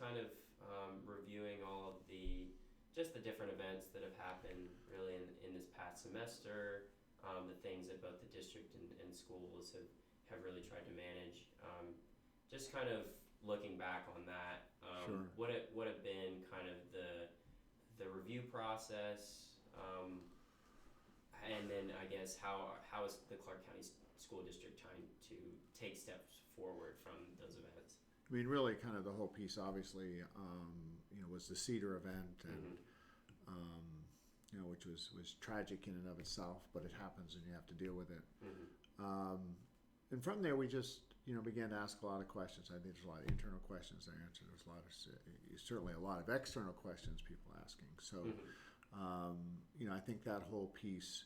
kind of reviewing all of the different events that have happened really in this past semester, the things that both the district and schools have really tried to manage. Just kind of looking back on that, Sure. what have been kind of the review process, and then I guess how is the Clarke County School District trying to take steps forward from those events? I mean, really, kind of the whole piece, obviously, was the Cedar event, and which was tragic in and of itself, but it happens, and you have to deal with it. And from there, we just began to ask a lot of questions. I think there's a lot of internal questions I answered. There's certainly a lot of external questions people asking. So, I think that whole piece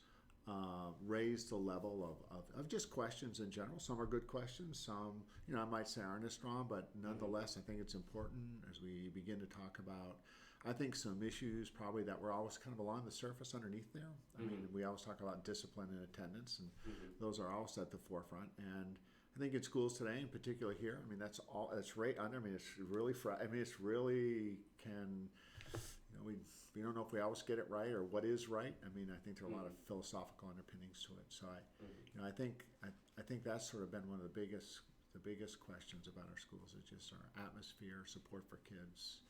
raised the level of just questions in general. Some are good questions. Some, I might say aren't as strong, but nonetheless, I think it's important as we begin to talk about, I think, some issues probably that were always kind of along the surface underneath there. I mean, we always talk about discipline and attendance, and those are always at the forefront. And I think in schools today, in particular here, I mean, that's right under. I mean, it's really, it's really can, we don't know if we always get it right or what is right. I mean, I think there are a lot of philosophical underpinnings to it. So I think that's sort of been one of the biggest questions about our schools is just our atmosphere, support for kids.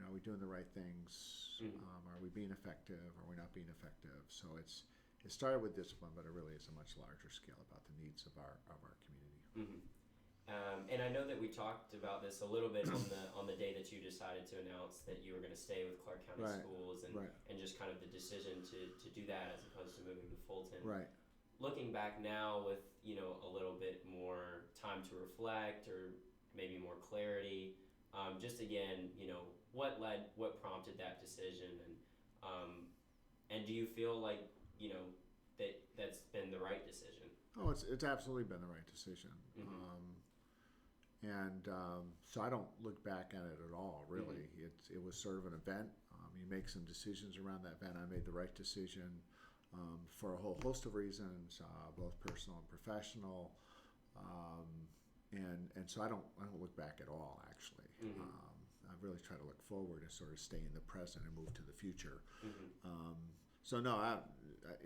Are we doing the right things? Are we being effective? Are we not being effective? So it started with discipline, but it really is a much larger scale about the needs of our community. And I know that we talked about this a little bit on the day that you decided to announce that you were going to stay with Clarke County Schools, and just kind of the decision to do that as opposed to moving to Fulton. Right. Looking back now with a little bit more time to reflect or maybe more clarity, just again, what prompted that decision, and do you feel like that's been the right decision? Oh, it's absolutely been the right decision. So I don't look back at it at all, really. It was sort of an event. You make some decisions around that event. I made the right decision for a whole host of reasons, both personal and professional. And so I don't look back at all, actually. I really try to look forward and sort of stay in the present and move to the future. So no,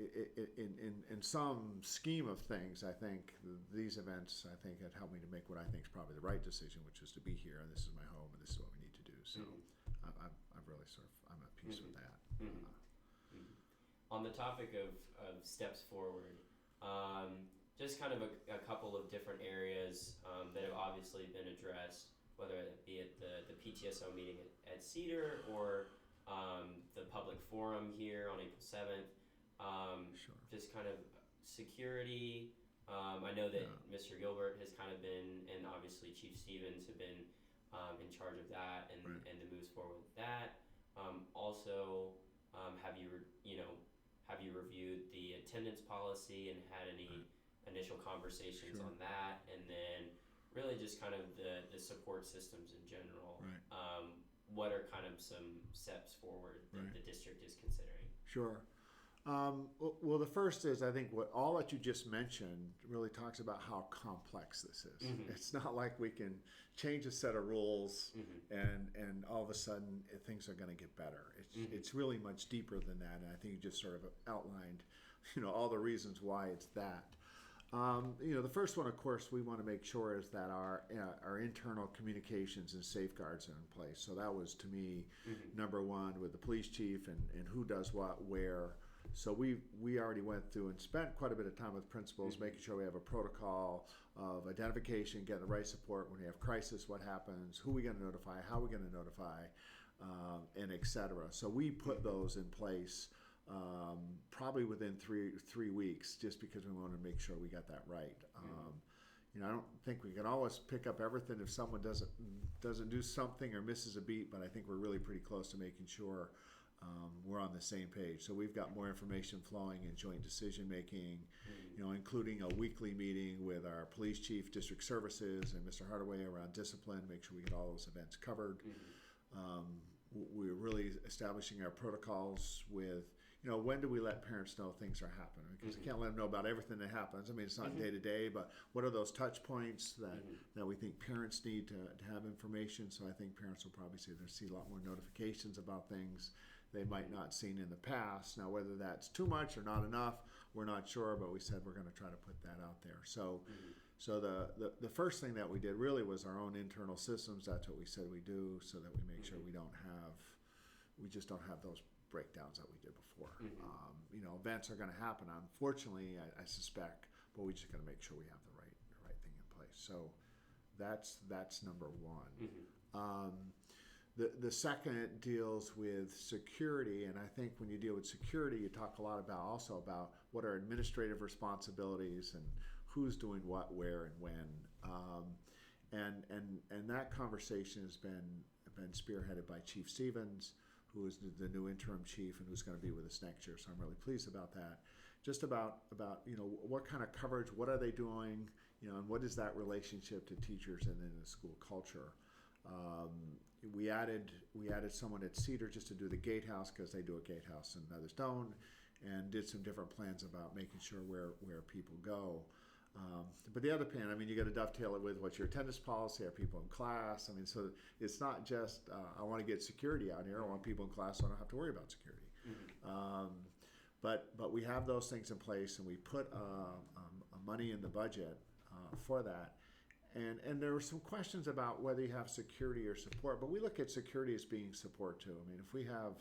in some scheme of things, I think these events, had helped me to make what I think is probably the right decision, which is to be here, and this is my home, and this is what we need to do. So I've really I'm at peace with that. On the topic of steps forward, just kind of a couple of different areas that have obviously been addressed, whether it be at the PTSO meeting at Cedar or the public forum here on April 7th. Sure. Just kind of security. I know that Mr. Gilbert has kind of been, and obviously Chief Stevens have been in charge of that and the moves forward with that. Also, have you reviewed the attendance policy and had any initial conversations on that? And then really just kind of the support systems in general. What are kind of some steps forward that the district is considering? Sure. Well, the first is, I think all that you just mentioned really talks about how complex this is. It's not like we can change a set of rules and all of a sudden things are going to get better. It's really much deeper than that, and I think you just sort of outlined, all the reasons why it's that. The first one, of course, we want to make sure is that our internal communications and safeguards are in place. So that was, to me, number one with the police chief and who does what, where. So we already went through and spent quite a bit of time with principals, making sure we have a protocol of identification, getting the right support when we have crisis, what happens, who are we going to notify, how are we going to notify, and et cetera. So we put those in place probably within three weeks, just because we wanted to make sure we got that right. I don't think we can always pick up everything if someone doesn't do something or misses a beat, but I think we're really pretty close to making sure we're on the same page. So we've got more information flowing in joint decision making, including a weekly meeting with our police chief, district services, and Mr. Hardaway around discipline, make sure we get all those events covered. We're really establishing our protocols with, when do we let parents know things are happening? Because you can't let them know about everything that happens. I mean, it's not day to day, but what are those touch points that we think parents need to have information? So I think parents will probably see a lot more notifications about things they might not seen in the past. Now, whether that's too much or not enough, we're not sure, but we said we're going to try to put that out there. So the first thing that we did really was our own internal systems. That's what we said we do, so that we make sure we just don't have those breakdowns that we did before. Events are going to happen. Unfortunately, I suspect, but we just got to make sure we have the right thing in place. So that's number one. The second deals with security, and I think when you deal with security, you talk a lot also about what are administrative responsibilities and who's doing what, where, and when. And that conversation has been spearheaded by Chief Stevens, who is the new interim chief and who's going to be with us next year. So I'm really pleased about that. Just about what kind of coverage, what are they doing, and what is that relationship to teachers and then the school culture. We added someone at Cedar just to do the gatehouse because they do a gatehouse and others don't, and did some different plans about making sure where people go. But the other plan, you got to dovetail it with what's your attendance policy, are people in class? So it's not just, I want to get security out here, I want people in class so I don't have to worry about security. But we have those things in place, and we put money in the budget for that. And there were some questions about whether you have security or support, but we look at security as being support too. If we have,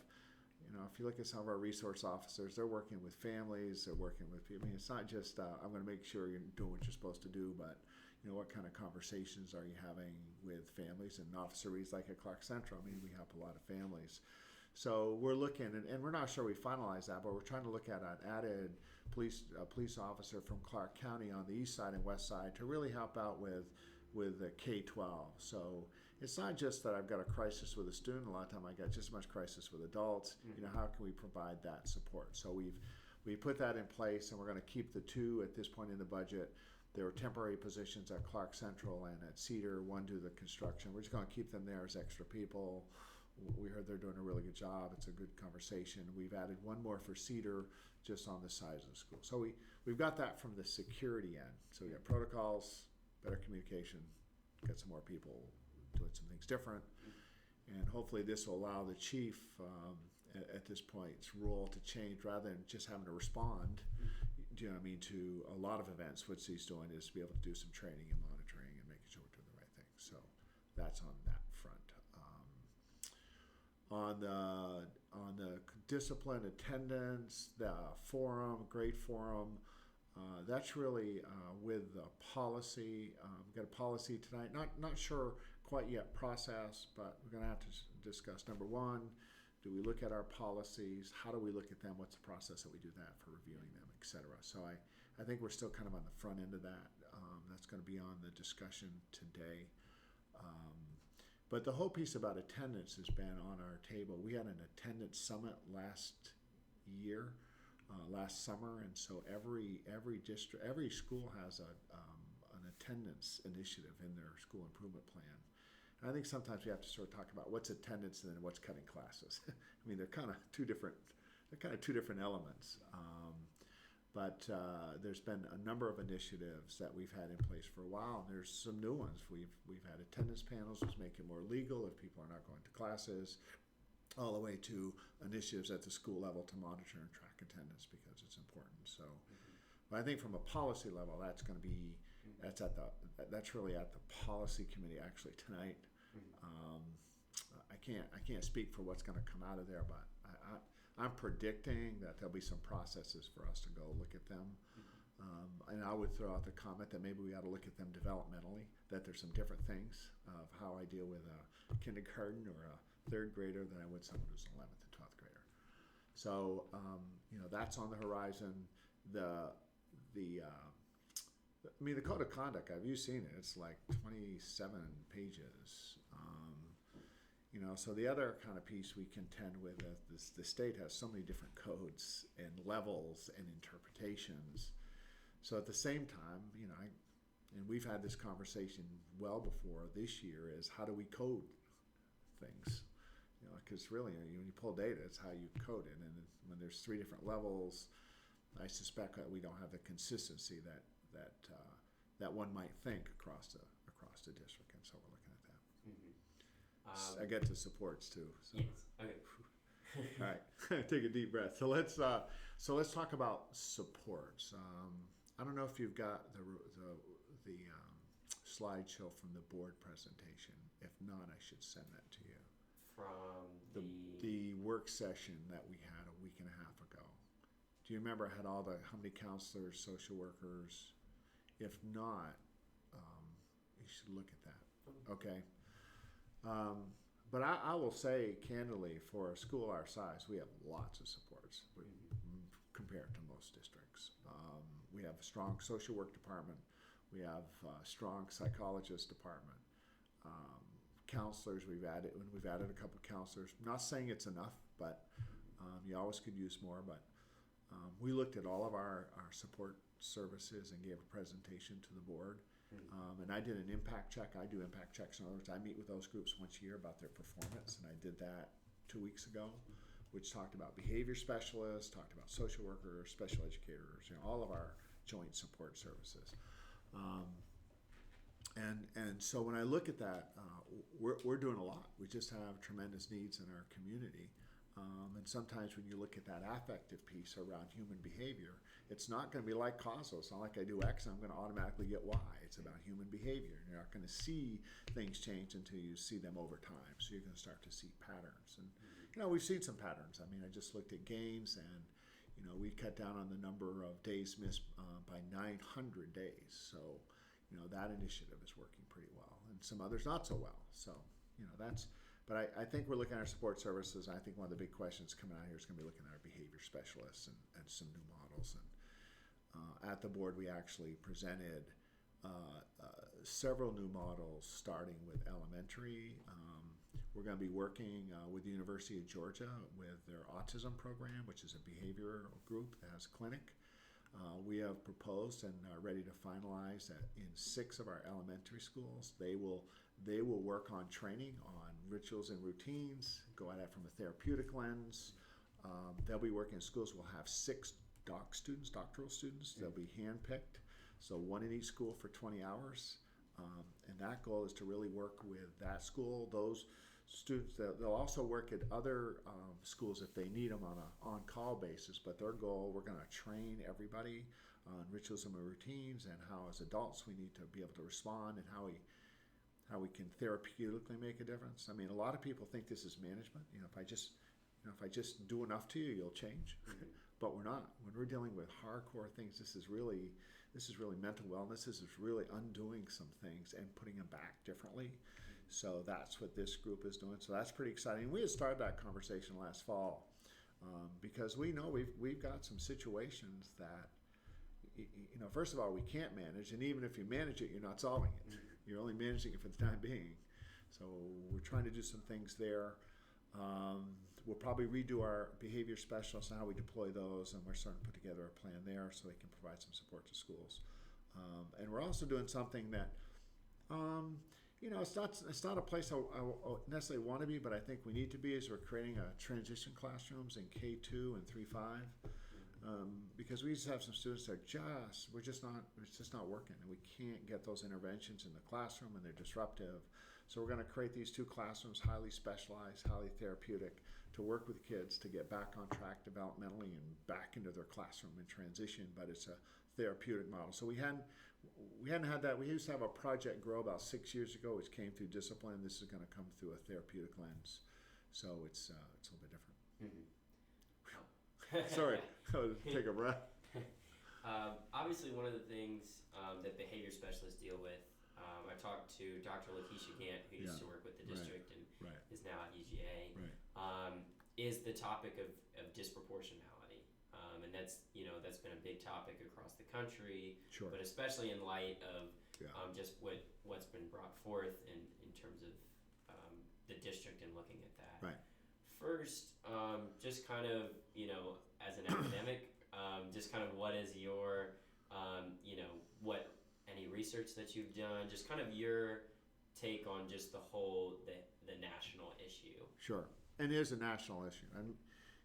if you look at some of our resource officers, they're working with families, they're working with people. It's not just, I'm going to make sure you're doing what you're supposed to do, but what kind of conversations are you having with families and officeries like at Clarke Central? We help a lot of families. So we're looking, and we're not sure we finalized that, but we're trying to look at an added police officer from Clarke County on the east side and west side to really help out with the K-12. So it's not just that I've got a crisis with a student. A lot of time I got just as much crisis with adults. How can we provide that support? So we put that in place, and we're going to keep the two at this point in the budget. There were temporary positions at Clarke Central and at Cedar, one do the construction. We're just going to keep them there as extra people. We heard they're doing a really good job. It's a good conversation. We've added one more for Cedar just on the size of the school. So we've got that from the security end. So we got protocols, better communication, get some more people doing some things different. And hopefully this will allow the chief at this point's role to change rather than just having to respond, to a lot of events. What he's doing is to be able to do some training and monitoring and making sure we're doing the right thing. So that's on that front. On the discipline, attendance, the forum, grade forum, that's really with the policy. We've got a policy tonight. Not sure quite yet process, but we're going to have to discuss. Number one, do we look at our policies? How do we look at them? What's the process that we do that for reviewing them, et cetera? So I think we're still kind of on the front end of that. That's going to be on the discussion today. But the whole piece about attendance has been on our table. We had an attendance summit last summer, and so every district, every school has an attendance initiative in their school improvement plan. And I think sometimes we have to sort of talk about what's attendance and then what's cutting classes. They're kind of two different elements. But there's been a number of initiatives that we've had in place for a while, and there's some new ones. We've had attendance panels, which make it more legal if people are not going to classes, all the way to initiatives at the school level to monitor and track attendance because it's important. So, but I think from a policy level, that's going to be that's really at the policy committee actually tonight. I can't speak for what's going to come out of there, but I'm predicting that there'll be some processes for us to go look at them. And I would throw out the comment that maybe we ought to look at them developmentally, that there's some different things of how I deal with a kindergarten or a third grader than I would someone who's an 11th and 12th grader. So, that's on the horizon. The code of conduct, have you seen it? It's like 27 pages. So the other kind of piece we contend with is the state has so many different codes and levels and interpretations. So at the same time, and we've had this conversation well before this year, is how do we code things? because really, when you pull data, it's how you code it. And when there's 3 different levels, I suspect that we don't have the consistency that one might think across the district, and so we're looking at that. Mm-hmm. I get to supports too. So. Yes. Okay. All right, take a deep breath. So let's talk about supports. I don't know if you've got the slideshow from the board presentation. If not, I should send that to you. From the work session that we had a week and a half ago. Do you remember? I had how many counselors, social workers? If not, you should look at that. Okay. But I will say candidly, for a school our size, we have lots of supports compared to most districts. We have a strong social work department. We have a strong psychologist department. Counselors, we've added a couple of counselors. I'm not saying it's enough, but you always could use more. But we looked at all of our support services and gave a presentation to the board. And I did an impact check. I do impact checks. In other words, I meet with those groups once a year about their performance, and I did that 2 weeks ago, which talked about behavior specialists, talked about social workers, special educators, all of our joint support services. And so when I look at that, we're doing a lot. We just have tremendous needs in our community. And sometimes when you look at that affective piece around human behavior, it's not going to be like causal. It's not like I do X and I'm going to automatically get Y. It's about human behavior. You're not going to see things change until you see them over time. So you're going to start to see patterns. And, we've seen some patterns. I mean, I just looked at games and, we cut down on the number of days missed by 900 days. So, that initiative is working pretty well. And some others not so well. So, but I think we're looking at our support services. I think one of the big questions coming out here is going to be looking at our behavior specialists and some new models. And at the board, we actually presented several new models starting with elementary. We're going to be working with the University of Georgia with their autism program, which is a behavioral group that has a clinic. We have proposed and are ready to finalize that in 6 of our elementary schools. They will work on training on rituals and routines, go at it from a therapeutic lens. They'll be working in schools. We'll have 6 doctoral students. They'll be handpicked, so 1 in each school for 20 hours. And that goal is to really work with that school. Those students, they'll also work at other schools if they need them on an on-call basis. But their goal, we're going to train everybody on rituals and routines and how as adults we need to be able to respond and how we can therapeutically make a difference. I mean, a lot of people think this is management. If I just do enough to you, you'll change. But we're not. When we're dealing with hardcore things, this is really mental wellness. This is really undoing some things and putting them back differently. So that's what this group is doing. So that's pretty exciting. We had started that conversation last fall because we know we've got some situations that, first of all, we can't manage. And even if you manage it, you're not solving it. You're only managing it for the time being. So we're trying to do some things there. We'll probably redo our behavior specialists and how we deploy those, and we're starting to put together a plan there so they can provide some support to schools. And we're also doing something that, it's not a place I necessarily want to be, but I think we need to be, is we're creating a transition classrooms in K2 and 3-5. Because we just have some students that it's just not working, and we can't get those interventions in the classroom, and they're disruptive. So we're going to create these 2 classrooms, highly specialized, highly therapeutic, to work with kids to get back on track developmentally and back into their classroom and transition. But it's a therapeutic model. So we hadn't had that. We used to have a Project Grow about 6 years ago, which came through discipline. This is going to come through a therapeutic lens. So it's a little bit different. Sorry, take a breath. Obviously, one of the things that behavior specialists deal with, I talked to Dr. Lakeisha Gant, who used to work with the district and is now at UGA, is the topic of disproportionality. And that's been a big topic across the country, sure. But especially in light of just what's been brought forth in terms of the district and looking at that. Right. First, just kind of, as an academic, just kind of what is your, what any research that you've done, just kind of your take on just the whole, the national issue. Sure. and is a national issue.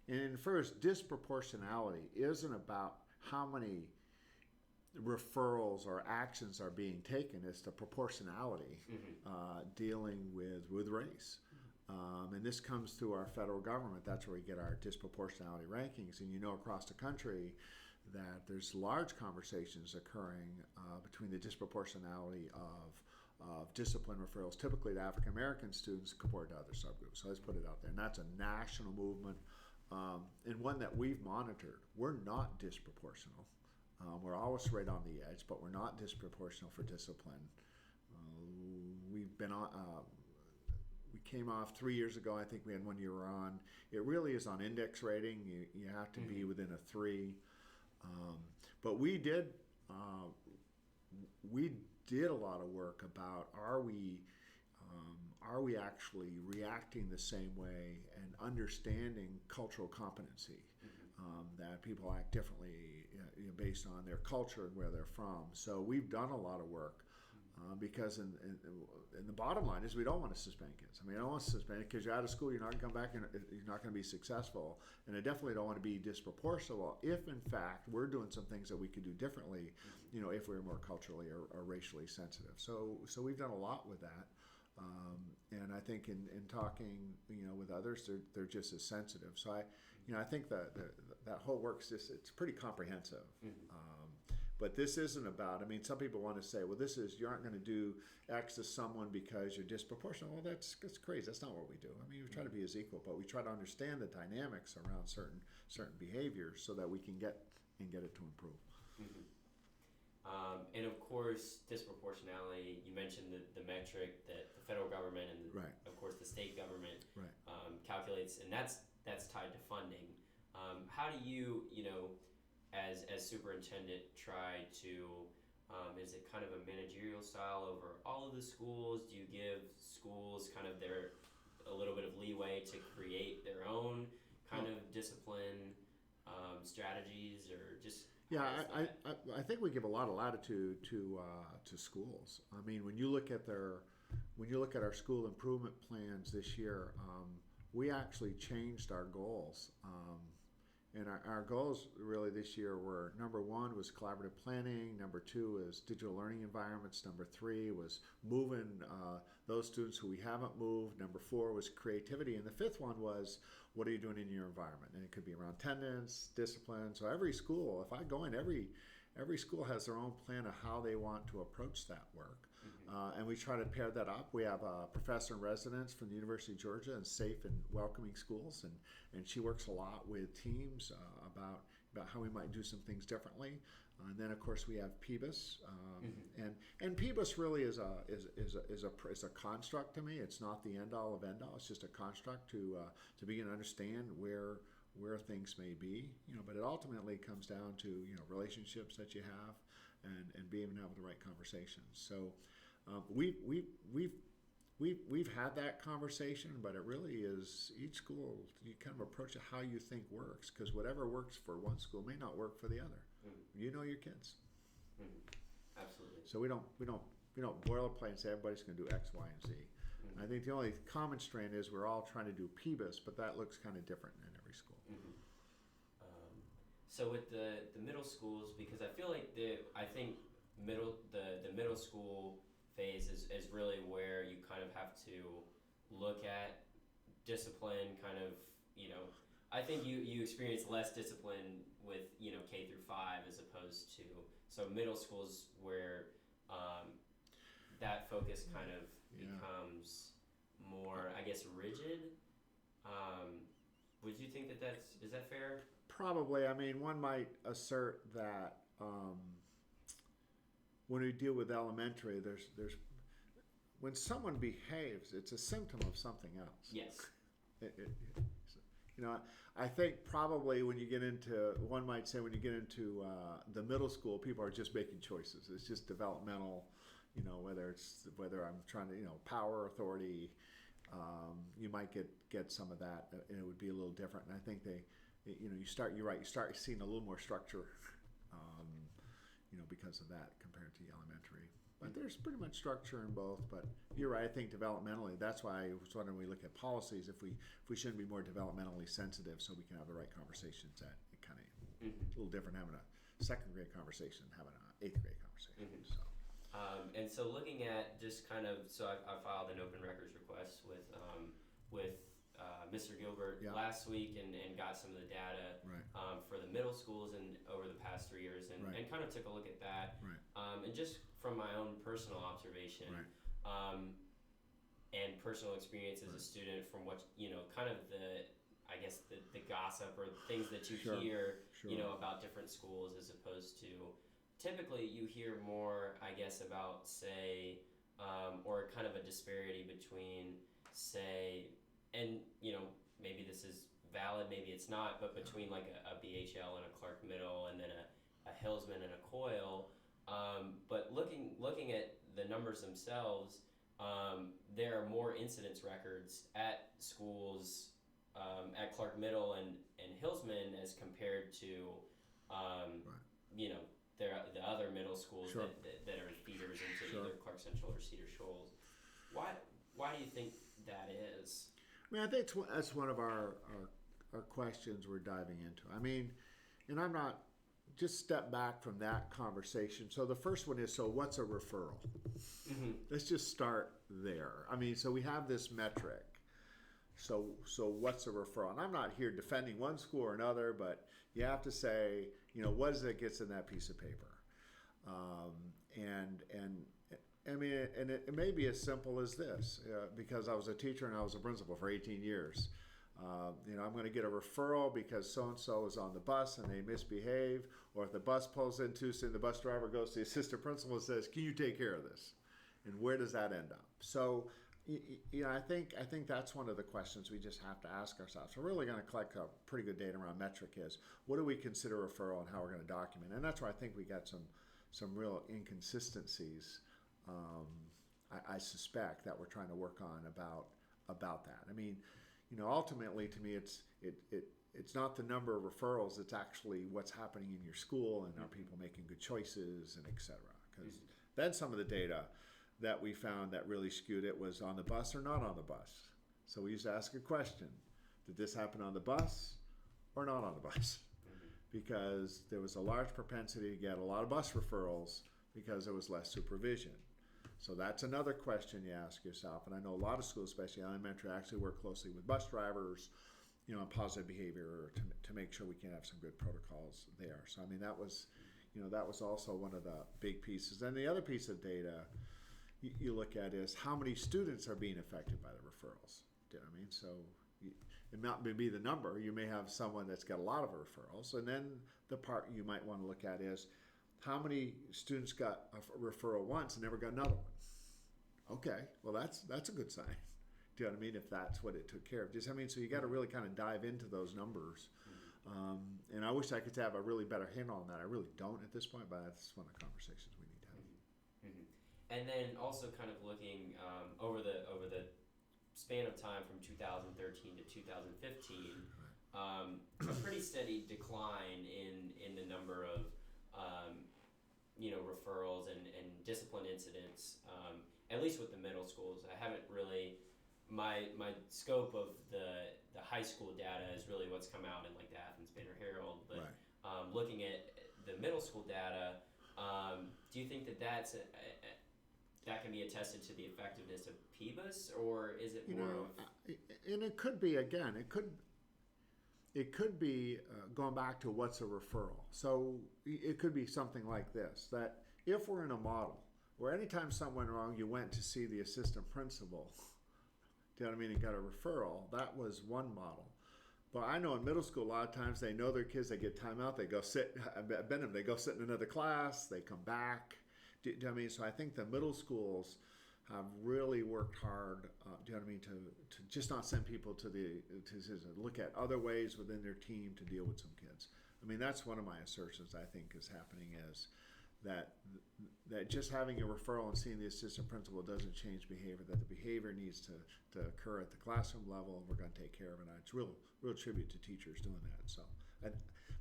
And first, disproportionality isn't about how many referrals or actions are being taken. It's the proportionality dealing with race. And this comes through our federal government. That's where we get our disproportionality rankings. And you know, across the country that there's large conversations occurring between the disproportionality of discipline referrals, typically to African American students compared to other subgroups. So let's put it out there. And that's a national movement, and one that we've monitored. We're not disproportional. We're always right on the edge, but we're not disproportional for discipline. We've been on. We came off 3 years ago. I think we had 1 year on. It really is on index rating. You have to be within a 3. But we did a lot of work about are we actually reacting the same way and understanding cultural competency, that people act differently based on their culture and where they're from. So we've done a lot of work because in the bottom line is we don't want to suspend kids. I mean, I don't want to suspend it because you're out of school, you're not going to come back, and you're not going to be successful. And I definitely don't want to be disproportional if, in fact, we're doing some things that we could do differently, if we're more culturally or racially sensitive. So we've done a lot with that. And I think in talking, with others, they're just as sensitive. So I think that whole work's it's pretty comprehensive. But this isn't about, some people want to say, well, you aren't going to do X to someone because you're disproportionate. Well, that's crazy. That's not what we do. We try to be as equal, but we try to understand the dynamics around certain behaviors so that we can get it to improve. And of course, disproportionality, you mentioned the metric that the federal government and of course the state government calculates, and that's tied to funding. How do you, as superintendent, try to, is it kind of a managerial style over all of the schools? Do you give schools kind of a little bit of leeway to create their own kind of discipline strategies, or just? Yeah, I think we give a lot of latitude to schools. When you look at our school improvement plans this year, we actually changed our goals. And our goals really this year were, number 1 was collaborative planning, number 2 is digital learning environments, number 3 was moving those students who we haven't moved, number 4 was creativity, and the 5th one was, what are you doing in your environment? And it could be around attendance, discipline. So every school, if I go in, every school has their own plan of how they want to approach that work. And we try to pair that up. We have a professor in residence from the University of Georgia in safe and welcoming schools, and she works a lot with teams about how we might do some things differently. And then of course we have PBIS, and PBIS really is a construct to me. It's not the end all of end all. It's just a construct to begin to understand where things may be. But it ultimately comes down to relationships that you have and being able to have the right conversations. So we've had that conversation, but it really is each school. You kind of approach it how you think works, because whatever works for one school may not work for the other. You know your kids. Absolutely. So we don't boilerplate and say everybody's going to do X, Y, and Z. I think the only common strand is we're all trying to do PBIS, but that looks kind of different in every school. So with the middle schools, because I feel like the middle school phase is really where you kind of have to look at discipline, kind of, I think you experience less discipline with, K through 5 as opposed to, so middle schools where that focus kind of becomes more, I guess, rigid. Would you think is that fair? Probably. One might assert that when we deal with elementary, there's when someone behaves, it's a symptom of something else. Yes. I think probably when you get into, one might say when you get into the middle school, people are just making choices. It's just developmental, whether I'm trying to, power, authority, you might get some of that, and it would be a little different. And I think you start seeing a little more structure, because of that compared to the elementary. But there's pretty much structure in both. But you're right. I think developmentally, that's why I was wondering when we look at policies if we shouldn't be more developmentally sensitive so we can have the right conversations. That it kind of a little different having a second grade conversation than having an eighth grade conversation. So. And so looking at just kind of, so I filed an open records request with Mr. Gilbert last week and got some of the data for the middle schools and over the past 3 years and kind of took a look at that. And just from my own personal observation and personal experience as a student from what, kind of the gossip or things that you hear, about different schools as opposed to, typically you hear more, I guess, about, say, or kind of a disparity between, say, and, maybe this is valid, maybe it's not, but between like a BHL and a Clarke Middle and then a Hillsman and a Coyle. But looking at the numbers themselves, there are more incidence records at schools at Clarke Middle and Hillsman as compared to, the other middle schools that are feeders into either Clarke Central or Cedar Shoals. Why do you think that is? I mean, I think that's one of our questions we're diving into. I mean, and I'm not, just step back from that conversation. So the first one is, so what's a referral? Let's just start there. I mean, so we have this metric. So what's a referral? And I'm not here defending one school or another, but you have to say, what is it gets in that piece of paper? And I mean, and it may be as simple as this, because I was a teacher and I was a principal for 18 years. I'm going to get a referral because so-and-so is on the bus and they misbehave, or if the bus pulls in too soon, the bus driver goes to the assistant principal and says, can you take care of this? And where does that end up? So, I think that's one of the questions we just have to ask ourselves. We're really going to collect a pretty good data around metric is, what do we consider referral and how we're going to document? And that's where I think we got some real inconsistencies, I suspect, that we're trying to work on about that. I mean, ultimately to me, it's not the number of referrals, it's actually what's happening in your school and are people making good choices and et cetera. Because then some of the data that we found that really skewed it was on the bus or not on the bus. So we used to ask a question, did this happen on the bus or not on the bus? Because there was a large propensity to get a lot of bus referrals because there was less supervision. So that's another question you ask yourself. And I know a lot of schools, especially elementary, actually work closely with bus drivers, on positive behavior to make sure we can have some good protocols there. So I mean, that was also one of the big pieces. And the other piece of data you look at is how many students are being affected by the referrals. Do you know what I mean? So it might be the number. You may have someone that's got a lot of referrals, and then the part you might want to look at is how many students got a referral once and never got another one. Okay, well that's a good sign. Do you know what I mean? If that's what it took care of. So you got to really kind of dive into those numbers. And I wish I could have a really better handle on that. I really don't at this point, but that's one of the conversations we need to have. And then also kind of looking over the span of time from 2013 to 2015, a pretty steady decline in the number of referrals and discipline incidents, at least with the middle schools. I haven't really, my scope of the high school data is really what's come out in like the Athens Banner Herald, but looking at the middle school data, do you think that can be attested to the effectiveness of PBUS, or is it more of... And it could be, again, it could be going back to what's a referral. So it could be something like this, that if we're in a model where anytime something went wrong, you went to see the assistant principal, do you know what I mean, and got a referral, that was one model. But I know in middle school, a lot of times they know their kids, they get time out, they go sit, at Benham, they go sit in another class, they come back. Do you know what I mean? So I think the middle schools have really worked hard, do you know what I mean, to just not send people to look at other ways within their team to deal with some kids. I mean, that's one of my assertions I think is happening, is that just having a referral and seeing the assistant principal doesn't change behavior, that the behavior needs to occur at the classroom level, and we're going to take care of it. And it's real tribute to teachers doing that. So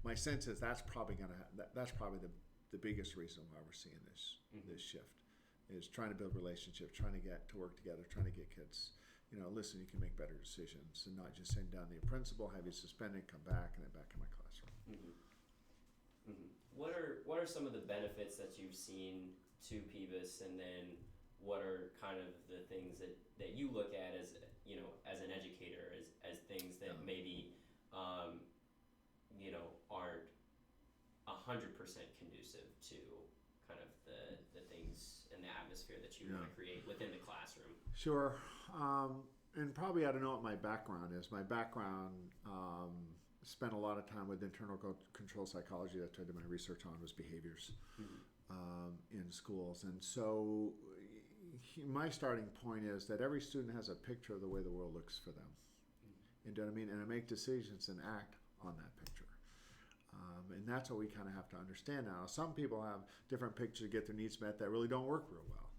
my sense is that's probably the biggest reason why we're seeing this shift is trying to build relationships, trying to get to work together, trying to get kids, listen, you can make better decisions, and not just send down the principal, have you suspended, come back, and then back in my classroom. Mm-hmm. Mm-hmm. What are some of the benefits that you've seen to PBIS, and then what are kind of the things that you look at as as an educator as things that maybe aren't 100% conducive to kind of the things and the atmosphere that you want to create within the classroom? Sure. And probably I don't know what my background is. My background spent a lot of time with internal control psychology. That's what I did my research on, was behaviors in schools. And so my starting point is that every student has a picture of the way the world looks for them. You know what I mean? And I make decisions and act on that picture. And that's what we kind of have to understand now. Some people have different pictures to get their needs met that really don't work real well.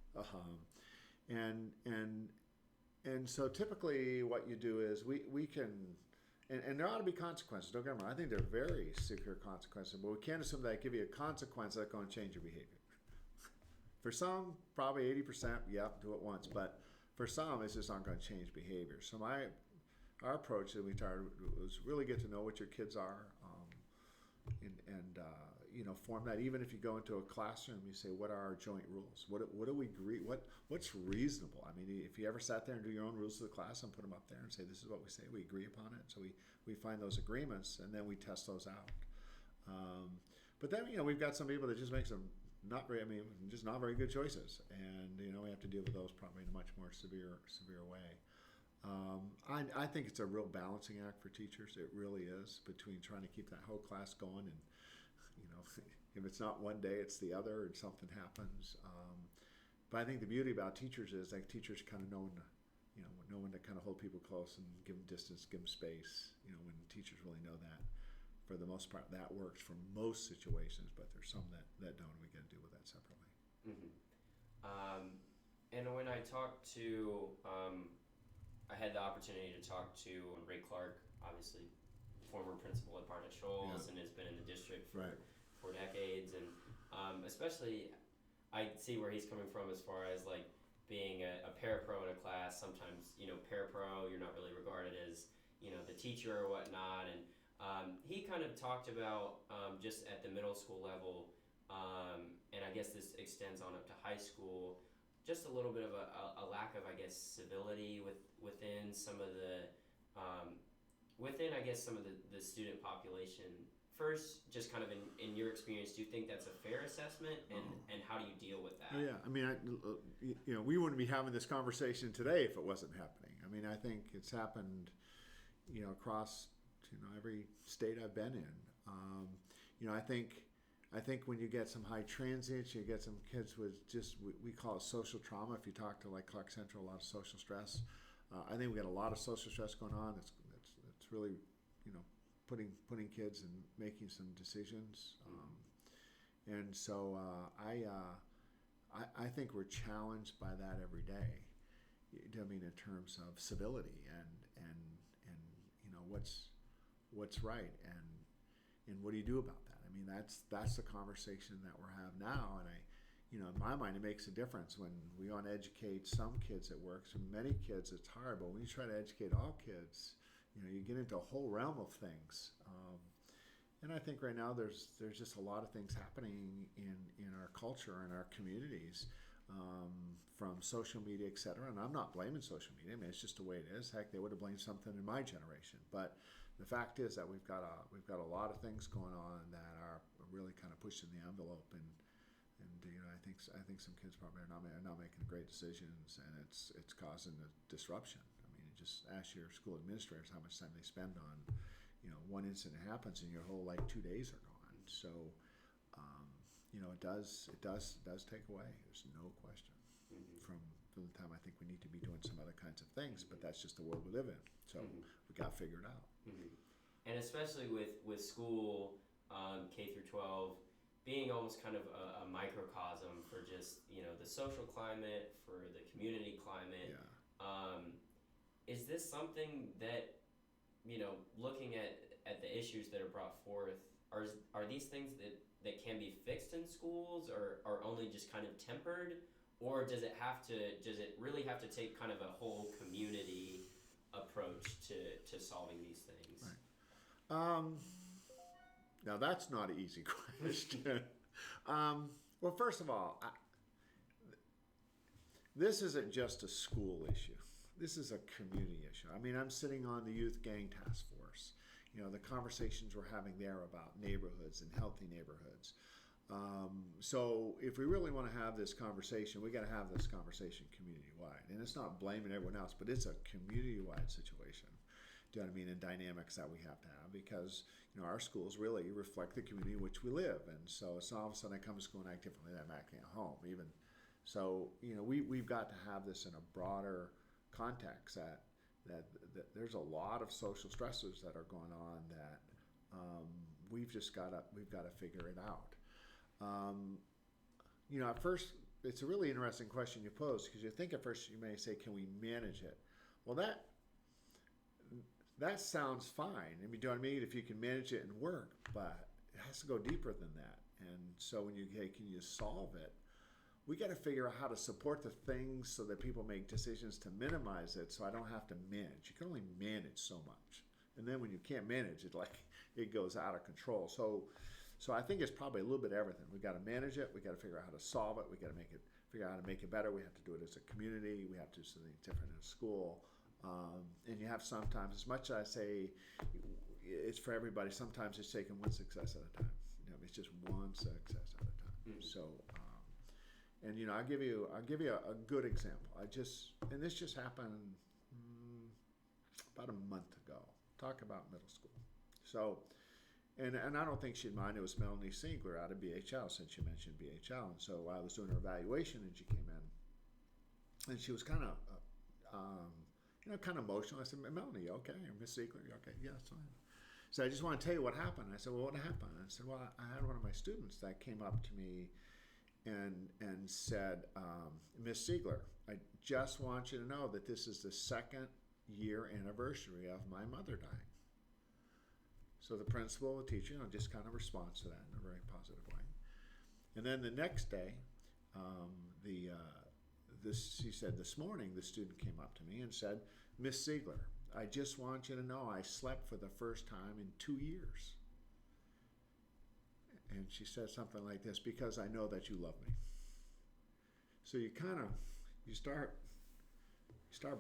And so typically what you do is we can, and there ought to be consequences, don't get me wrong. I think there are very secure consequences, but we can't assume that I give you a consequence that's going to change your behavior. For some, probably 80%, do it once, but for some, it's just not going to change behavior. So our approach that we started was really get to know what your kids are, and form that. Even if you go into a classroom, you say, what are our joint rules? What do we agree? What's reasonable? I mean, if you ever sat there and do your own rules of the class and put them up there and say, this is what we say, we agree upon it. So we find those agreements, and then we test those out. But then, we've got some people that just make some just not very good choices, and we have to deal with those probably in a much more severe way. I think it's a real balancing act for teachers. It really is, between trying to keep that whole class going, and if it's not one day, it's the other, and something happens. But I think the beauty about teachers is teachers kind of know when to kind of hold people close and give them distance, give them space. When teachers really know that, for the most part, that works for most situations. But there's some that don't. We got to deal with that separately. Mm-hmm. And when I talked to I had the opportunity to talk to Ray Clarke, obviously former principal at Barnett Shoals, and has been in the district for decades. And especially, I see where he's coming from as far as like being a parapro in a class. Sometimes, parapro, you're not really regarded as, the teacher or whatnot. And he kind of talked about just at the middle school level, and I guess this extends on up to high school, just a little bit of a lack of, I guess, civility within some of the some of the student population. First, just kind of in your experience, do you think that's a fair assessment, and how do you deal with that? Oh, yeah, I mean, we wouldn't be having this conversation today if it wasn't happening. I mean, I think it's happened, across every state I've been in. I think when you get some high transients, you get some kids with just, we call it social trauma. If you talk to like Clarke Central, a lot of social stress. I think we got a lot of social stress going on. It's really, putting kids and making some decisions. And so I think we're challenged by that every day. I mean, in terms of civility and what's right, and what do you do about that? I mean, that's the conversation that we're having now, and in my mind, it makes a difference when we want to educate some kids. It works. For many kids, it's hard, but when you try to educate all kids, you get into a whole realm of things. And I think right now there's just a lot of things happening in our culture and our communities, from social media, et cetera. And I'm not blaming social media. I mean, it's just the way it is. Heck, they would have blamed something in my generation. But the fact is that we've got a lot of things going on that are really kind of pushing the envelope, and I think some kids probably are not making great decisions, and it's causing a disruption. I mean, just ask your school administrators how much time they spend on, one incident happens and your whole 2 days are gone. So, it does take away. There's no question. From the time I think we need to be doing some other kinds of things, but that's just the world we live in. So we got to figure it out. And especially with school, K through 12, being almost kind of a microcosm for just the social climate, for the community climate. Is this something that looking at the issues that are brought forth, are these things that can be fixed in schools, or only just kind of tempered, or does it really have to take kind of a whole community approach to solving these things? Right. Now that's not an easy question. Well, first of all, this isn't just a school issue. This is a community issue. I mean, I'm sitting on the Youth Gang Task Force. The conversations we're having there about neighborhoods and healthy neighborhoods. So if we really want to have this conversation, we got to have this conversation community-wide. And it's not blaming everyone else, but it's a community-wide situation. Do you know what I mean? And dynamics that we have to have, because our schools really reflect the community in which we live. And so it's not all of a sudden I come to school and act differently than I'm acting at home. Even so, we've got to have this in a broader context that there's a lot of social stressors that are going on that we've got to figure it out. At first, it's a really interesting question you pose, because you think at first you may say, can we manage it? Well, that sounds fine. I mean, do you know what I mean? If you can manage it and work, but it has to go deeper than that. And so when you say, can you solve it? We got to figure out how to support the things so that people make decisions to minimize it, so I don't have to manage. You can only manage so much. And then when you can't manage it, it goes out of control. So I think it's probably a little bit of everything. We got to manage it. We got to figure out how to solve it. We got to figure out how to make it better. We have to do it as a community. We have to do something different in a school. And you have sometimes, as much as I say it's for everybody, sometimes it's taking one success at a time. It's just one success at a time. Mm-hmm. So, and I'll give you a good example. And this just happened about a month ago. Talk about middle school. So, and I don't think she'd mind. It was Melanie Siegler out of BHL, since you mentioned BHL. And so I was doing her evaluation, and she came in, and she was kind of emotional. I said, Melanie, you okay? Miss Siegler, you okay? Yeah, it's fine. So I just want to tell you what happened. I said, well, what happened? I said, well, I had one of my students that came up to me and said, Miss Siegler, I just want you to know that this is the 2nd year anniversary of my mother dying. So the principal, the teacher, just kind of responds to that in a very positive way. And then the next day, she said, this morning, the student came up to me and said, Miss Siegler, I just want you to know I slept for the first time in 2 years. And she said something like this, because I know that you love me. So you start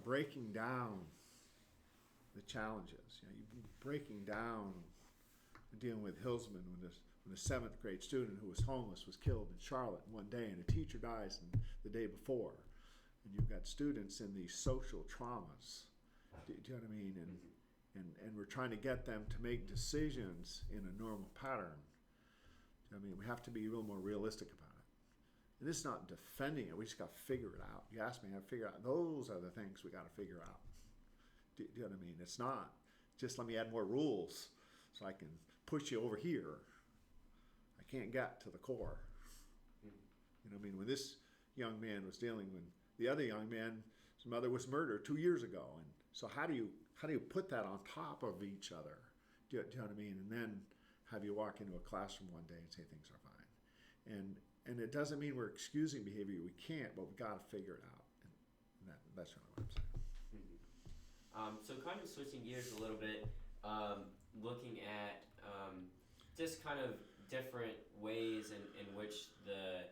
breaking down the challenges. You're breaking down, dealing with Hillsman when a 7th grade student who was homeless was killed in Charlotte one day, and a teacher dies the day before. And you've got students in these social traumas. Do you know what I mean? And we're trying to get them to make decisions in a normal pattern. I mean, we have to be a little more realistic about it. And this is not defending it. We just got to figure it out. You asked me how to figure out. Those are the things we got to figure out. Do you know what I mean? It's not just let me add more rules so I can push you over here. I can't get to the core. You know what I mean? When this young man was dealing with the other young man, his mother was murdered 2 years ago. And so how do you put that on top of each other? Do you know what I mean? And then have you walk into a classroom one day and say things are fine. And it doesn't mean we're excusing behavior we can't, but we got to figure it out. And that's really what I'm saying. Mm-hmm. So kind of switching gears a little bit, looking at just kind of different ways in which the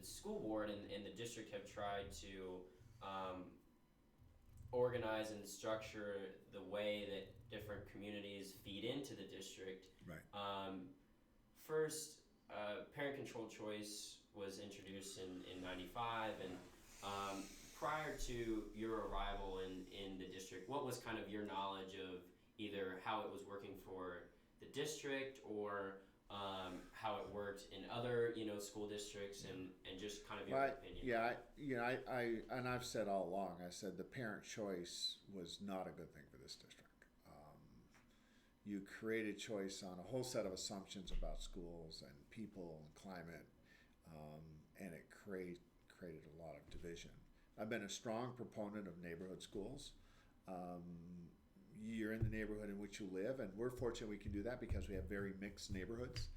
school board and the district have tried to organize and structure the way that different communities feed into the district. Right. First, parent control choice was introduced in 95, and prior to your arrival in the district, what was kind of your knowledge of either how it was working for the district or how it worked in other school districts, and just kind of your opinion? And I've said all along, I said the parent choice was not a good thing for this district. You created choice on a whole set of assumptions about schools and people and climate, and it created a lot of division. I've been a strong proponent of neighborhood schools. You're in the neighborhood in which you live, and we're fortunate we can do that because we have very mixed neighborhoods.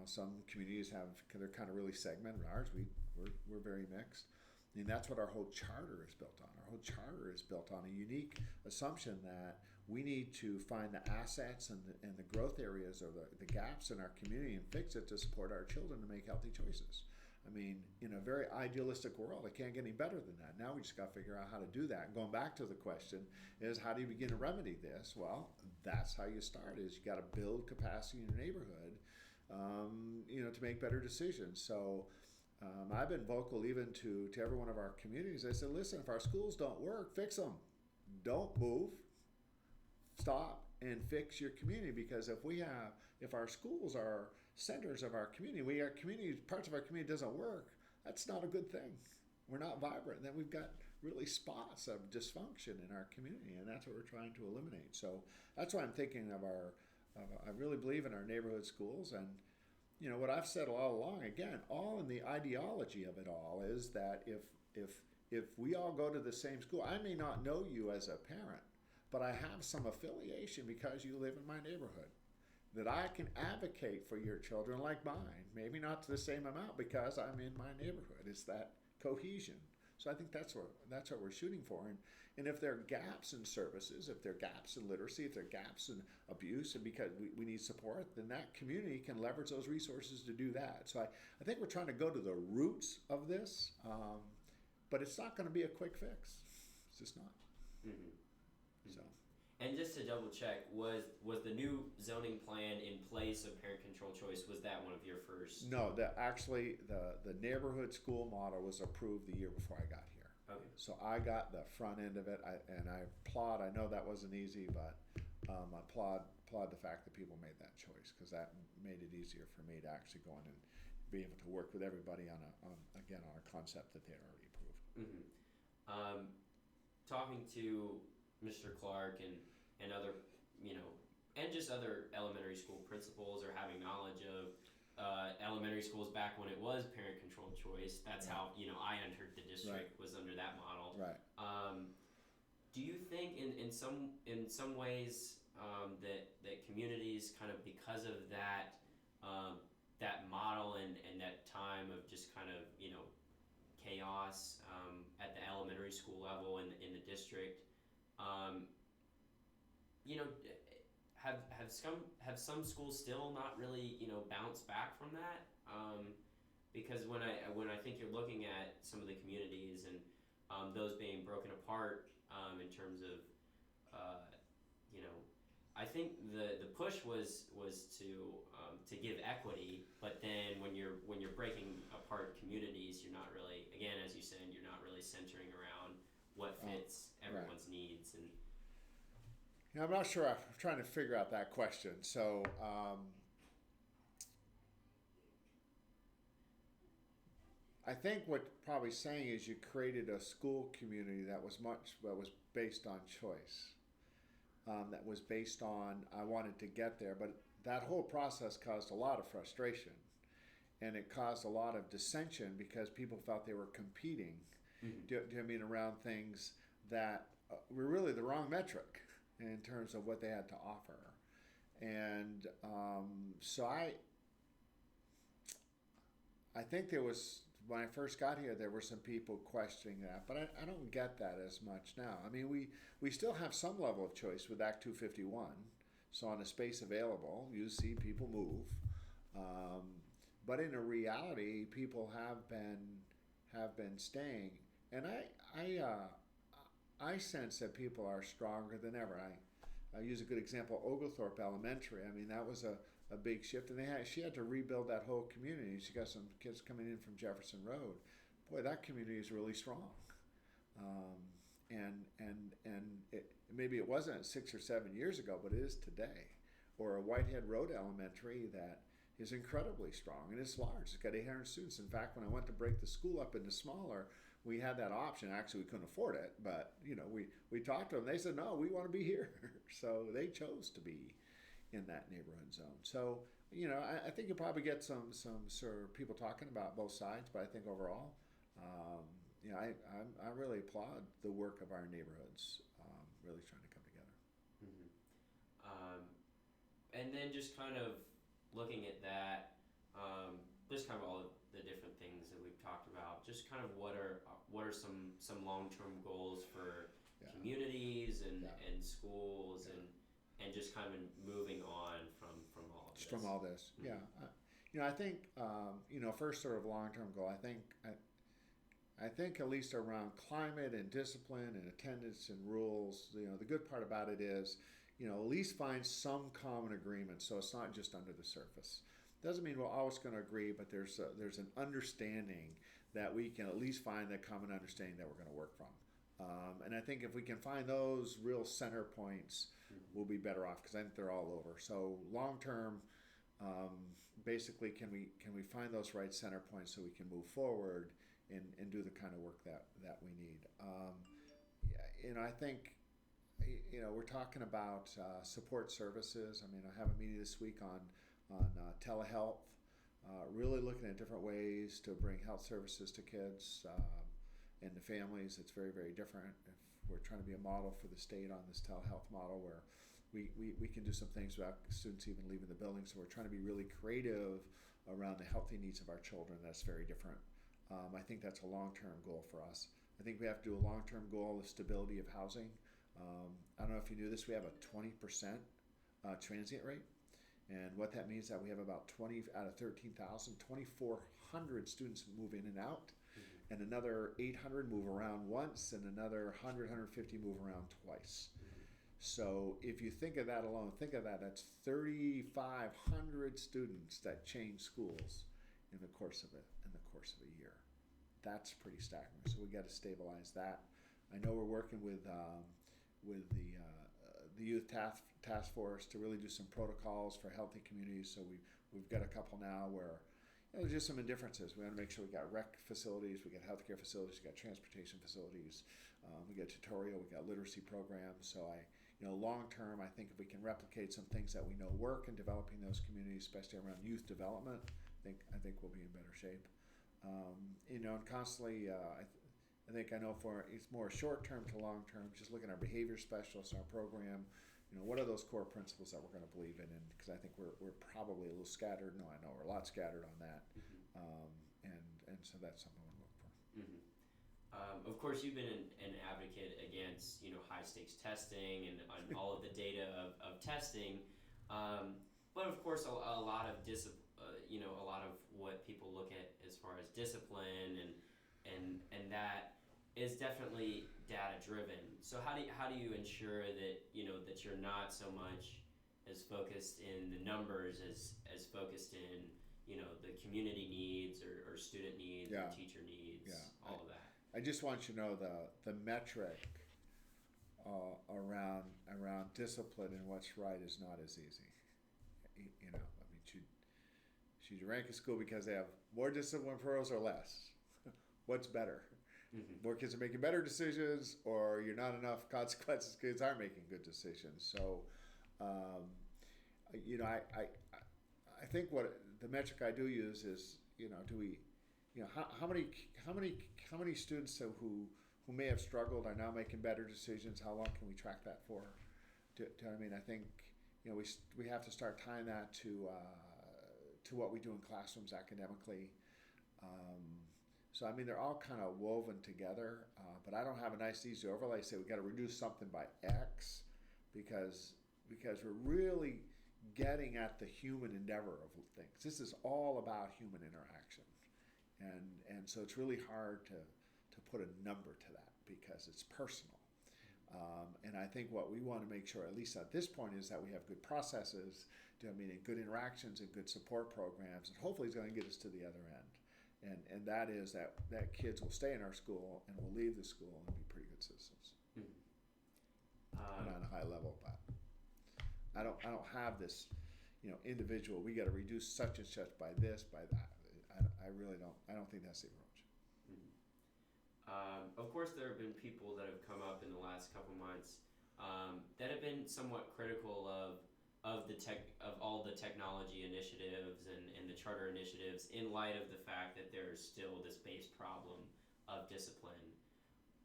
some communities they're kind of really segmented. Ours, we're very mixed. I mean, that's what our whole charter is built on. Our whole charter is built on a unique assumption that we need to find the assets and the growth areas or the gaps in our community and fix it to support our children to make healthy choices. I mean, in a very idealistic world, it can't get any better than that. Now we just got to figure out how to do that. And going back to the question is, how do you begin to remedy this? Well, that's how you start. Is you got to build capacity in your neighborhood, to make better decisions. So I've been vocal even to every one of our communities. I said, listen, if our schools don't work, fix them. Don't move. Stop and fix your community, because if our schools are centers of our community, parts of our community doesn't work, that's not a good thing. We're not vibrant. Then we've got really spots of dysfunction in our community, and that's what we're trying to eliminate. So that's why I'm thinking I really believe in our neighborhood schools. And what I've said all along, again, all in the ideology of it all, is that if we all go to the same school, I may not know you as a parent, but I have some affiliation because you live in my neighborhood, that I can advocate for your children like mine, maybe not to the same amount because I'm in my neighborhood. It's that cohesion. So I think that's what we're shooting for. And if there are gaps in services, if there are gaps in literacy, if there are gaps in abuse, and because we need support, then that community can leverage those resources to do that. So I think we're trying to go to the roots of this, but it's not going to be a quick fix. It's just not. Mm-hmm. So. And just to double check, was the new zoning plan in place of parent control choice? Was that one of your first? No, the neighborhood school model was approved the year before I got here. Okay. So I got the front end of it, and I applaud. I know that wasn't easy, but I applaud the fact that people made that choice, because that made it easier for me to actually go in and be able to work with everybody on a concept that they had already approved. Mm-hmm. Talking to Mr. Clarke and other, and just other elementary school principals, or having knowledge of elementary schools back when it was parent controlled choice. That's how I entered the district, was under that model. Right. Do you think in some ways that communities kind of, because of that that model and that time of just kind of chaos at the elementary school level in the district, have some schools still not really bounced back from that? Because when I think you're looking at some of the communities and those being broken apart in terms of I think the push was to give equity, but then when you're breaking apart communities, you're not really, again, as you said, you're not really centering around what fits everyone's needs. And I'm not sure. I'm trying to figure out that question. So I think what probably saying is you created a school community that was based on choice. That was based on, I wanted to get there, but that whole process caused a lot of frustration, and it caused a lot of dissension because people felt they were competing. Mm-hmm. Around things that were really the wrong metric in terms of what they had to offer. And so I think there was, when I first got here, there were some people questioning that, but I don't get that as much now. I mean, we still have some level of choice with Act 251. So on a space available, you see people move. But in a reality, people have been staying. And I sense that people are stronger than ever. I use a good example, Oglethorpe Elementary. I mean, that was a big shift, and she had to rebuild that whole community. She got some kids coming in from Jefferson Road. Boy, that community is really strong. Maybe it wasn't 6 or 7 years ago, but it is today. Or a Whitehead Road Elementary that is incredibly strong, and it's large. It's got 800 students. In fact, when I went to break the school up into smaller, we had that option. Actually, we couldn't afford it, but we talked to them. They said, no, we want to be here. So they chose to be in that neighborhood zone. So, I think you'll probably get some sort of people talking about both sides, but I think overall, I really applaud the work of our neighborhoods, really trying to come together. Mm-hmm. And then just kind of looking at that, just kind of all of the different things that we've talked about. Just kind of what are some long-term goals for communities and schools and just kind of moving on from all of this. From all this, yeah. I think first sort of long-term goal. I think at least around climate and discipline and attendance and rules. The good part about it is, at least find some common agreement. So it's not just under the surface. Doesn't mean we're always going to agree, but there's an understanding that we can at least find that common understanding that we're going to work from. And I think if we can find those real center points, we'll be better off, because I think they're all over. So long term, basically, can we find those right center points so we can move forward and do the kind of work that we need. I think we're talking about support services. I have a meeting this week on telehealth, really looking at different ways to bring health services to kids and to families. It's very, very different. If we're trying to be a model for the state on this telehealth model, where we can do some things without students even leaving the building. So we're trying to be really creative around the healthy needs of our children. That's very different. I think that's a long-term goal for us. I think we have to do a long-term goal of stability of housing. I don't know if you knew this, we have a 20% transient rate. And what that means is that we have about 20 out of 13,000, 2,400 students move in and out, and another 800 move around once, and another 100, 150 move around twice. So if you think of that alone, that's 3,500 students that change schools in the course of a year. That's pretty staggering. So we got to stabilize that. I know we're working with the youth task force to really do some protocols for healthy communities. So we've got a couple now where there's just some indifferences. We want to make sure we got rec facilities, we got healthcare facilities, we got transportation facilities, we got tutorial, we got literacy programs. So long term, I think if we can replicate some things that we know work in developing those communities, especially around youth development, I think we'll be in better shape. And constantly, I know for it's more short term to long term, just looking at our behavior specialists in our program. What are those core principles that we're going to believe in? And because I think we're probably a little scattered. No, I know we're a lot scattered on that. And so that's something we look for. Of course, you've been an advocate against high stakes testing and on all of the data of testing, but of course a lot of a lot of what people look at as far as discipline and that is definitely data driven. So how do you ensure that that you're not so much as focused in the numbers as focused in the community needs or student needs or teacher needs, all of that? I just want you to know the metric around discipline and what's right is not as easy. Should you rank a school because they have more discipline pros or less? What's better? More kids are making better decisions, or you're not enough consequences, kids aren't making good decisions. So, I think what the metric I do use is, do we, how many students who may have struggled are now making better decisions? How long can we track that for? I think we have to start tying that to what we do in classrooms academically. So they're all kind of woven together, but I don't have a nice easy overlay. Say we got to reduce something by X, because we're really getting at the human endeavor of things. This is all about human interaction, and so it's really hard to put a number to that because it's personal. And I think what we want to make sure, at least at this point, is that we have good processes, and good interactions and good support programs, and hopefully it's going to get us to the other end. And that is that kids will stay in our school and will leave the school and be pretty good citizens. And on a high level, but I don't have this, individual. We got to reduce such and such by this, by that. I really don't. I don't think that's the approach. Of course, there have been people that have come up in the last couple months that have been somewhat critical of all the technology initiatives and the charter initiatives in light of the fact that there's still this base problem of discipline.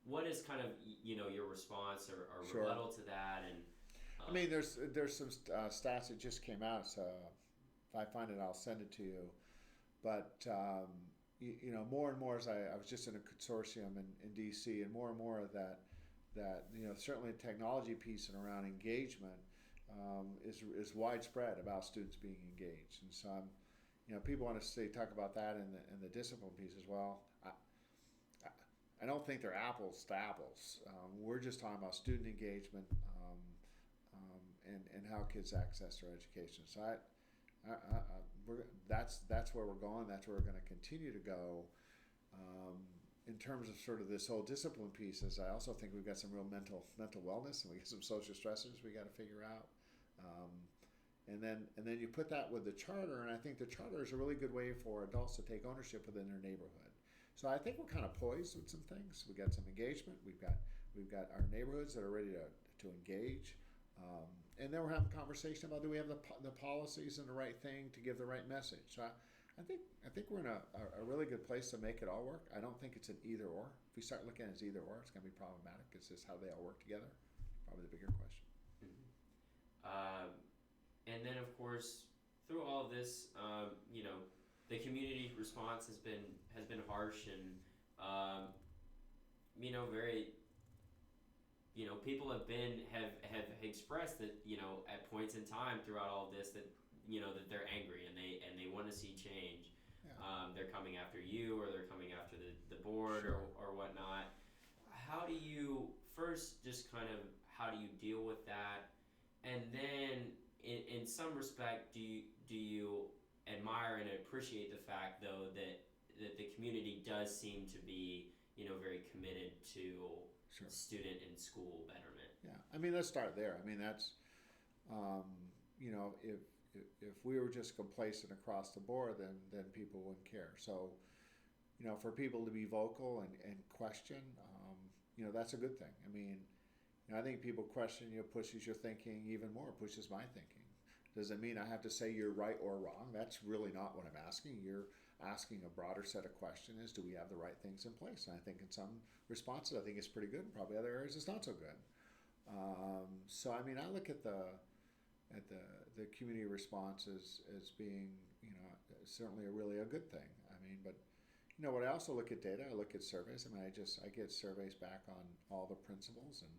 What is kind of your response or rebuttal to that? And there's some stats that just came out. So if I find it, I'll send it to you. but more and more as I was just in a consortium in DC, and more of that certainly the technology piece and around engagement is widespread about students being engaged. And so people want to talk about that in the discipline piece as well. I don't think they're apples to apples. We're just talking about student engagement and how kids access their education. So that's where we're going. That's where we're going to continue to go. In terms of sort of this whole discipline pieces, I also think we've got some real mental wellness, and we got some social stressors we got to figure out. And then you put that with the charter, and I think the charter is a really good way for adults to take ownership within their neighborhood. So I think we're kind of poised with some things. We got some engagement. We've got our neighborhoods that are ready to engage. And then we're having a conversation about, do we have the policies and the right thing to give the right message. So I think we're in a really good place to make it all work. I don't think it's an either or. If we start looking at it as either or, it's going to be problematic. It's just how they all work together. Probably the bigger question. Mm-hmm. And then, of course, through all of this, the community response has been harsh and very. People have expressed that at points in time throughout all of this that that they're angry and they want to see change. Yeah. They're coming after you, or they're coming after the board. Sure. or whatnot. How do you first just how do you deal with that, and then in some respect do you admire and appreciate the fact though that the community does seem to be very committed to sure. student and school betterment? Yeah, I mean, let's start there. I mean, that's if we were just complacent across the board, then people wouldn't care. So for people to be vocal and question, that's a good thing. I mean, I think people question pushes your thinking even more, pushes my thinking. Does it mean I have to say you're right or wrong? That's really not what I'm asking. You're asking a broader set of questions. Do we have the right things in place? And I think in some responses, I think it's pretty good. Probably other areas, it's not so good. So I mean, I look at the community response as being certainly a good thing. I mean, but what I also look at data. I look at surveys. I mean, I get surveys back on all the principals and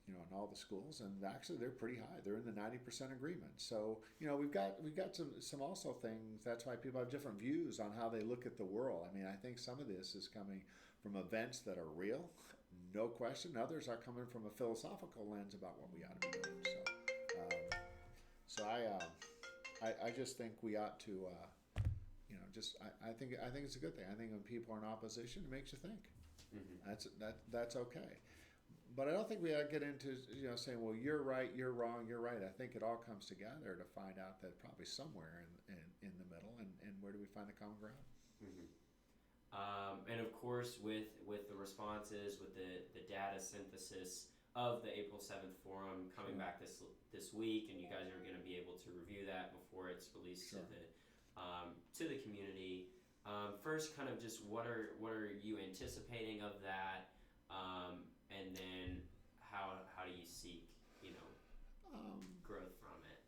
in all the schools, and actually they're pretty high. They're in the 90% agreement. So we've got some also things. That's why people have different views on how they look at the world. I mean, I think some of this is coming from events that are real, no question. Others are coming from a philosophical lens about what we ought to be doing. So I just think we ought to I think it's a good thing. I think when people are in opposition, it makes you think. Mm-hmm. That's okay. But I don't think we ought to get into saying, well, you're right, you're wrong, you're right. I think it all comes together to find out that probably somewhere in the middle, and where do we find the common ground? Mm-hmm. And of course, with the responses, with the data synthesis of the April 7th forum coming back this week, and you guys are going to be able to review that before it's released to the community. First, kind of just what are you anticipating of that? And then how do you seek growth from it?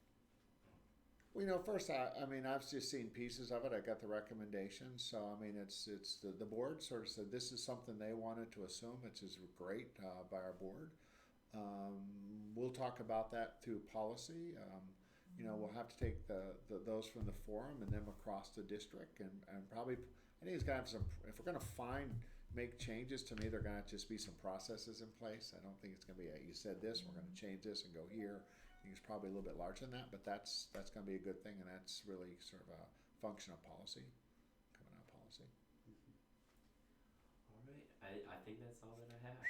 Well, first I mean I've just seen pieces of it. I got the recommendations, so I mean it's the board sort of said this is something they wanted to assume, which is great by our board. We'll talk about that through policy. We'll have to take those from the forum and them across the district, and probably I think it's got to have some. If we're going to make changes, to me, they're going to just be some processes in place. I don't think it's going to be you said this, we're going to change this and go here. I think it's probably a little bit larger than that, but that's going to be a good thing, and that's really sort of a function of policy, coming out of policy. Mm-hmm. All right, I think that's all that I have.